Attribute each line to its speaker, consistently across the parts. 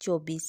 Speaker 1: 24।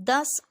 Speaker 1: 10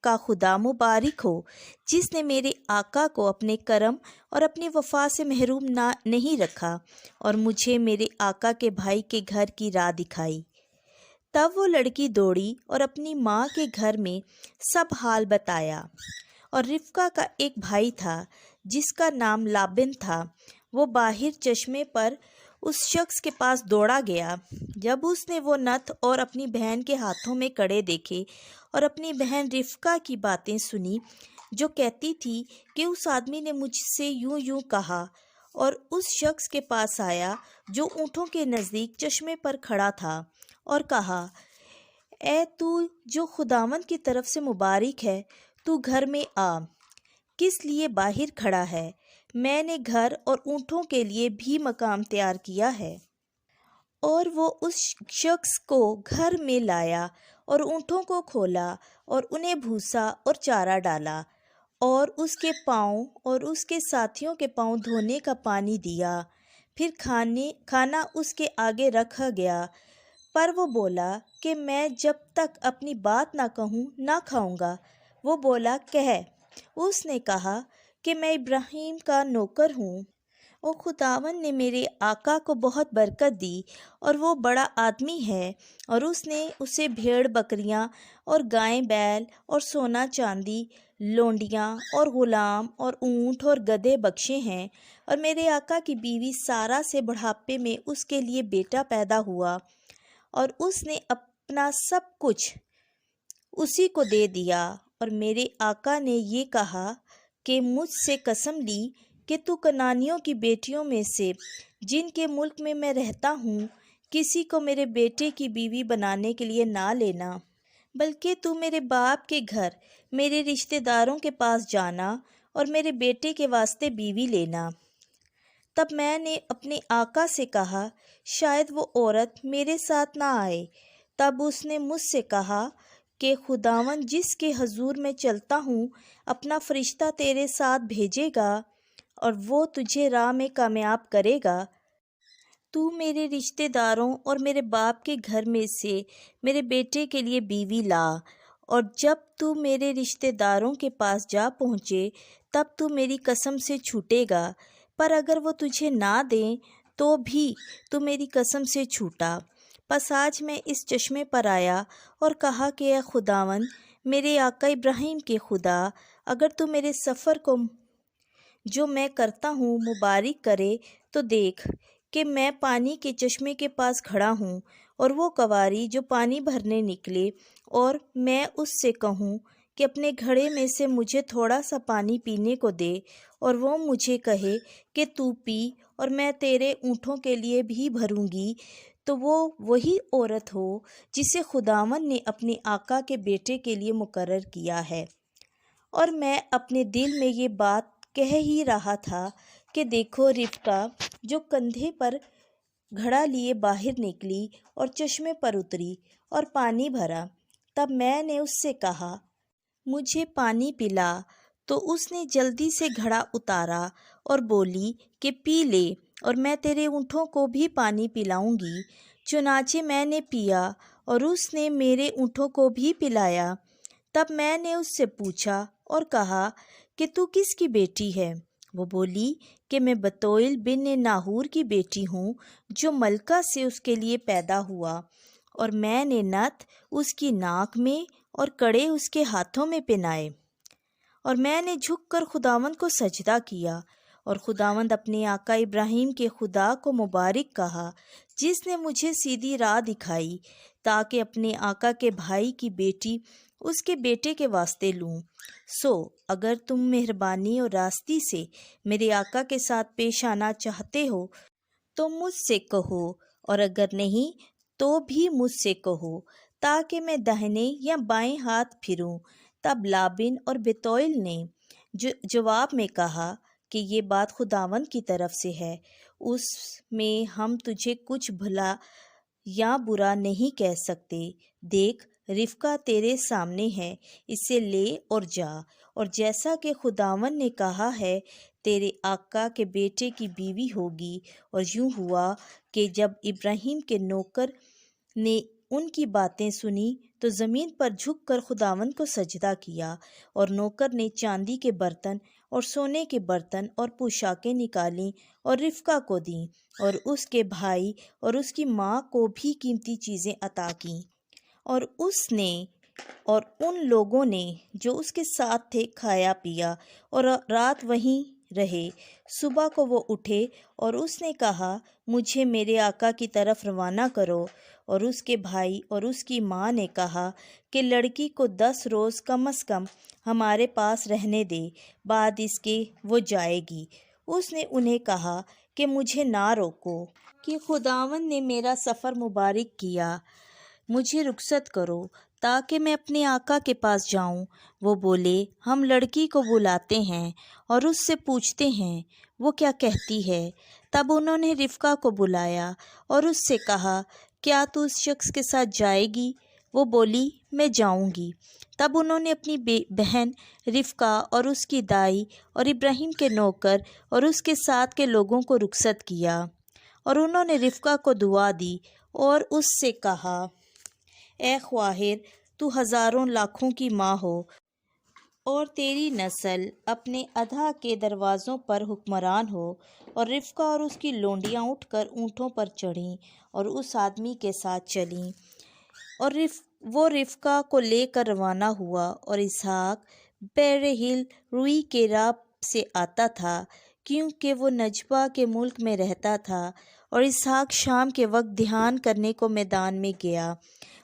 Speaker 1: کا خدا مبارک ہو جس نے میرے آقا کو اپنے کرم اور اپنی وفا سے محروم نہیں رکھا اور مجھے میرے آقا کے بھائی کے گھر کی راہ دکھائی۔ تب وہ لڑکی دوڑی اور اپنی ماں کے گھر میں سب حال بتایا، اور رفقہ کا ایک بھائی تھا جس کا نام لابن تھا، وہ باہر چشمے پر اس شخص کے پاس دوڑا گیا۔ جب اس نے وہ نتھ اور اپنی بہن کے ہاتھوں میں کڑے دیکھے اور اپنی بہن رفقہ کی باتیں سنی جو کہتی تھی کہ اس آدمی نے مجھ سے یوں کہا، اور اس شخص کے پاس آیا جو اونٹوں کے نزدیک چشمے پر کھڑا تھا اور کہا، اے تو جو خداوند کی طرف سے مبارک ہے، تو گھر میں آ، کس لیے باہر کھڑا ہے؟ میں نے گھر اور اونٹوں کے لیے بھی مقام تیار کیا ہے۔ اور وہ اس شخص کو گھر میں لایا اور اونٹوں کو کھولا اور انہیں بھوسا اور چارہ ڈالا، اور اس کے پاؤں اور اس کے ساتھیوں کے پاؤں دھونے کا پانی دیا۔ پھر کھانا اس کے آگے رکھا گیا، پر وہ بولا کہ میں جب تک اپنی بات نہ کہوں نہ کھاؤں گا۔ وہ بولا، کہہ۔ اس نے کہا کہ میں ابراہیم کا نوکر ہوں، اور خداوند نے میرے آقا کو بہت برکت دی اور وہ بڑا آدمی ہے، اور اس نے اسے بھیڑ بکریاں اور گائیں بیل اور سونا چاندی، لونڈیاں اور غلام اور اونٹ اور گدھے بخشے ہیں، اور میرے آقا کی بیوی سارہ سے بڑھاپے میں اس کے لیے بیٹا پیدا ہوا، اور اس نے اپنا سب کچھ اسی کو دے دیا۔ اور میرے آقا نے یہ کہا کہ مجھ سے قسم لی کہ تو کنانیوں کی بیٹیوں میں سے جن کے ملک میں میں رہتا ہوں کسی کو میرے بیٹے کی بیوی بنانے کے لیے نہ لینا، بلکہ تو میرے باپ کے گھر میرے رشتہ داروں کے پاس جانا اور میرے بیٹے کے واسطے بیوی لینا۔ تب میں نے اپنے آقا سے کہا، شاید وہ عورت میرے ساتھ نہ آئے۔ تب اس نے مجھ سے کہا کہ خداوند جس کے حضور میں چلتا ہوں اپنا فرشتہ تیرے ساتھ بھیجے گا اور وہ تجھے راہ میں کامیاب کرے گا۔ تو میرے رشتہ داروں اور میرے باپ کے گھر میں سے میرے بیٹے کے لیے بیوی لا، اور جب تو میرے رشتہ داروں کے پاس جا پہنچے تب تو میری قسم سے چھوٹے گا، پر اگر وہ تجھے نہ دیں تو بھی تو میری قسم سے چھوٹا۔ پس آج میں اس چشمے پر آیا اور کہا کہ اے خداوند میرے آقا ابراہیم کے خدا، اگر تو میرے سفر کو جو میں کرتا ہوں مبارک کرے تو دیکھ کہ میں پانی کے چشمے کے پاس کھڑا ہوں، اور وہ کنواری جو پانی بھرنے نکلے، اور میں اس سے کہوں کہ اپنے گھڑے میں سے مجھے تھوڑا سا پانی پینے کو دے، اور وہ مجھے کہے کہ تو پی اور میں تیرے اونٹوں کے لیے بھی بھروں گی، تو وہ وہی عورت ہو جسے خداوند نے اپنے آقا کے بیٹے کے لیے مقرر کیا ہے۔ اور میں اپنے دل میں یہ بات کہہ ہی رہا تھا کہ دیکھو رفقہ جو کندھے پر گھڑا لیے باہر نکلی اور چشمے پر اتری اور پانی بھرا۔ تب میں نے اس سے کہا، مجھے پانی پلا، تو اس نے جلدی سے گھڑا اتارا اور بولی کہ پی لے، اور میں تیرے اونٹوں کو بھی پانی پلاؤں گی۔ چنانچہ میں نے پیا اور اس نے میرے اونٹوں کو بھی پلایا۔ تب میں نے اس سے پوچھا اور کہا کہ تو کس کی بیٹی ہے؟ وہ بولی کہ میں بتویل بن ناہور کی بیٹی ہوں جو ملکہ سے اس کے لیے پیدا ہوا، اور میں نے نتھ اس کی ناک میں اور کڑے اس کے ہاتھوں میں پہنائے، اور میں نے جھک کر خداوند کو سجدہ کیا، اور خداوند اپنے آقا ابراہیم کے خدا کو مبارک کہا جس نے مجھے سیدھی راہ دکھائی تاکہ اپنے آقا کے بھائی کی بیٹی اس کے بیٹے کے واسطے لوں۔ سو اگر تم مہربانی اور راستی سے میرے آقا کے ساتھ پیش آنا چاہتے ہو تو مجھ سے کہو، اور اگر نہیں تو بھی مجھ سے کہو تاکہ میں داہنے یا بائیں ہاتھ پھروں۔ تب لابن اور بتویل نے جواب میں کہا کہ یہ بات خداوند کی طرف سے ہے، اس میں ہم تجھے کچھ بھلا یا برا نہیں کہہ سکتے۔ دیکھ رفقہ تیرے سامنے ہے، اسے لے اور جا، اور جیسا کہ خداوند نے کہا ہے تیرے آقا کے بیٹے کی بیوی ہوگی۔ اور یوں ہوا کہ جب ابراہیم کے نوکر نے ان کی باتیں سنی تو زمین پر جھک کر خداوند کو سجدہ کیا، اور نوکر نے چاندی کے برتن اور سونے کے برتن اور پوشاکیں نکالیں اور رفقہ کو دیں، اور اس کے بھائی اور اس کی ماں کو بھی قیمتی چیزیں عطا کیں، اور اس نے اور ان لوگوں نے جو اس کے ساتھ تھے کھایا پیا اور رات وہیں رہے۔ صبح کو وہ اٹھے اور اس نے کہا، مجھے میرے آقا کی طرف روانہ کرو، اور اس کے بھائی اور اس کی ماں نے کہا کہ لڑکی کو 10 روز کم از کم ہمارے پاس رہنے دے، بعد اس کے وہ جائے گی۔ اس نے انہیں کہا کہ مجھے نہ روکو، کہ خداوند نے میرا سفر مبارک کیا، مجھے رخصت کرو تاکہ میں اپنے آقا کے پاس جاؤں۔ وہ بولے، ہم لڑکی کو بلاتے ہیں اور اس سے پوچھتے ہیں وہ کیا کہتی ہے۔ تب انہوں نے رفقہ کو بلایا اور اس سے کہا، کیا تو اس شخص کے ساتھ جائے گی؟ وہ بولی، میں جاؤں گی۔ تب انہوں نے اپنی بہن رفقہ اور اس کی دائی اور ابراہیم کے نوکر اور اس کے ساتھ کے لوگوں کو رخصت کیا، اور انہوں نے رفقہ کو دعا دی اور اس سے کہا، اے خواہر، تو ہزاروں لاکھوں کی ماں ہو، اور تیری نسل اپنے ادا کے دروازوں پر حکمران ہو۔ اور رفقہ اور اس کی لونڈیاں اٹھ کر اونٹوں پر چڑھیں اور اس آدمی کے ساتھ چلیں، اور وہ رفقہ کو لے کر روانہ ہوا۔ اور اسحاق بحر ہل روئی کے راہ سے آتا تھا، کیونکہ وہ نجبہ کے ملک میں رہتا تھا۔ اور اسحاق شام کے وقت دھیان کرنے کو میدان میں گیا،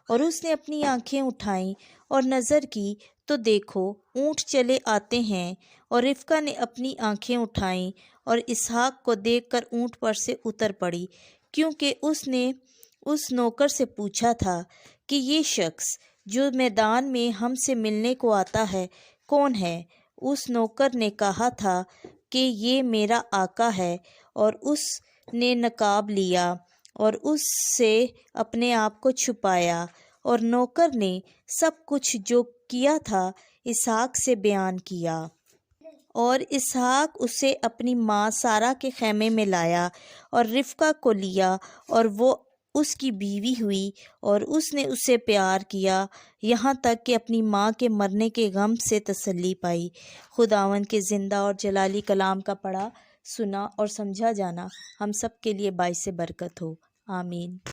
Speaker 1: اور اس نے اپنی آنکھیں اٹھائیں اور نظر کی تو دیکھو اونٹ چلے آتے ہیں، اور رفقہ نے اپنی آنکھیں اٹھائیں اور اسحاق کو دیکھ کر اونٹ پر سے اتر پڑی، کیونکہ اس نے اس نوکر سے پوچھا تھا کہ یہ شخص جو میدان میں ہم سے ملنے کو آتا ہے کون ہے؟ اس نوکر نے کہا تھا کہ یہ میرا آقا ہے، اور اس نے نقاب لیا اور اس سے اپنے آپ کو چھپایا، اور نوکر نے سب کچھ جو کیا تھا اسحاق سے بیان کیا۔ اور اسحاق اسے اپنی ماں سارہ کے خیمے میں لایا اور رفقہ کو لیا، اور وہ اس کی بیوی ہوئی، اور اس نے اسے پیار کیا یہاں تک کہ اپنی ماں کے مرنے کے غم سے تسلی پائی۔ خداوند کے زندہ اور جلالی کلام کا پڑھا، سنا اور سمجھا جانا ہم سب کے لیے باعث برکت ہو، آمین۔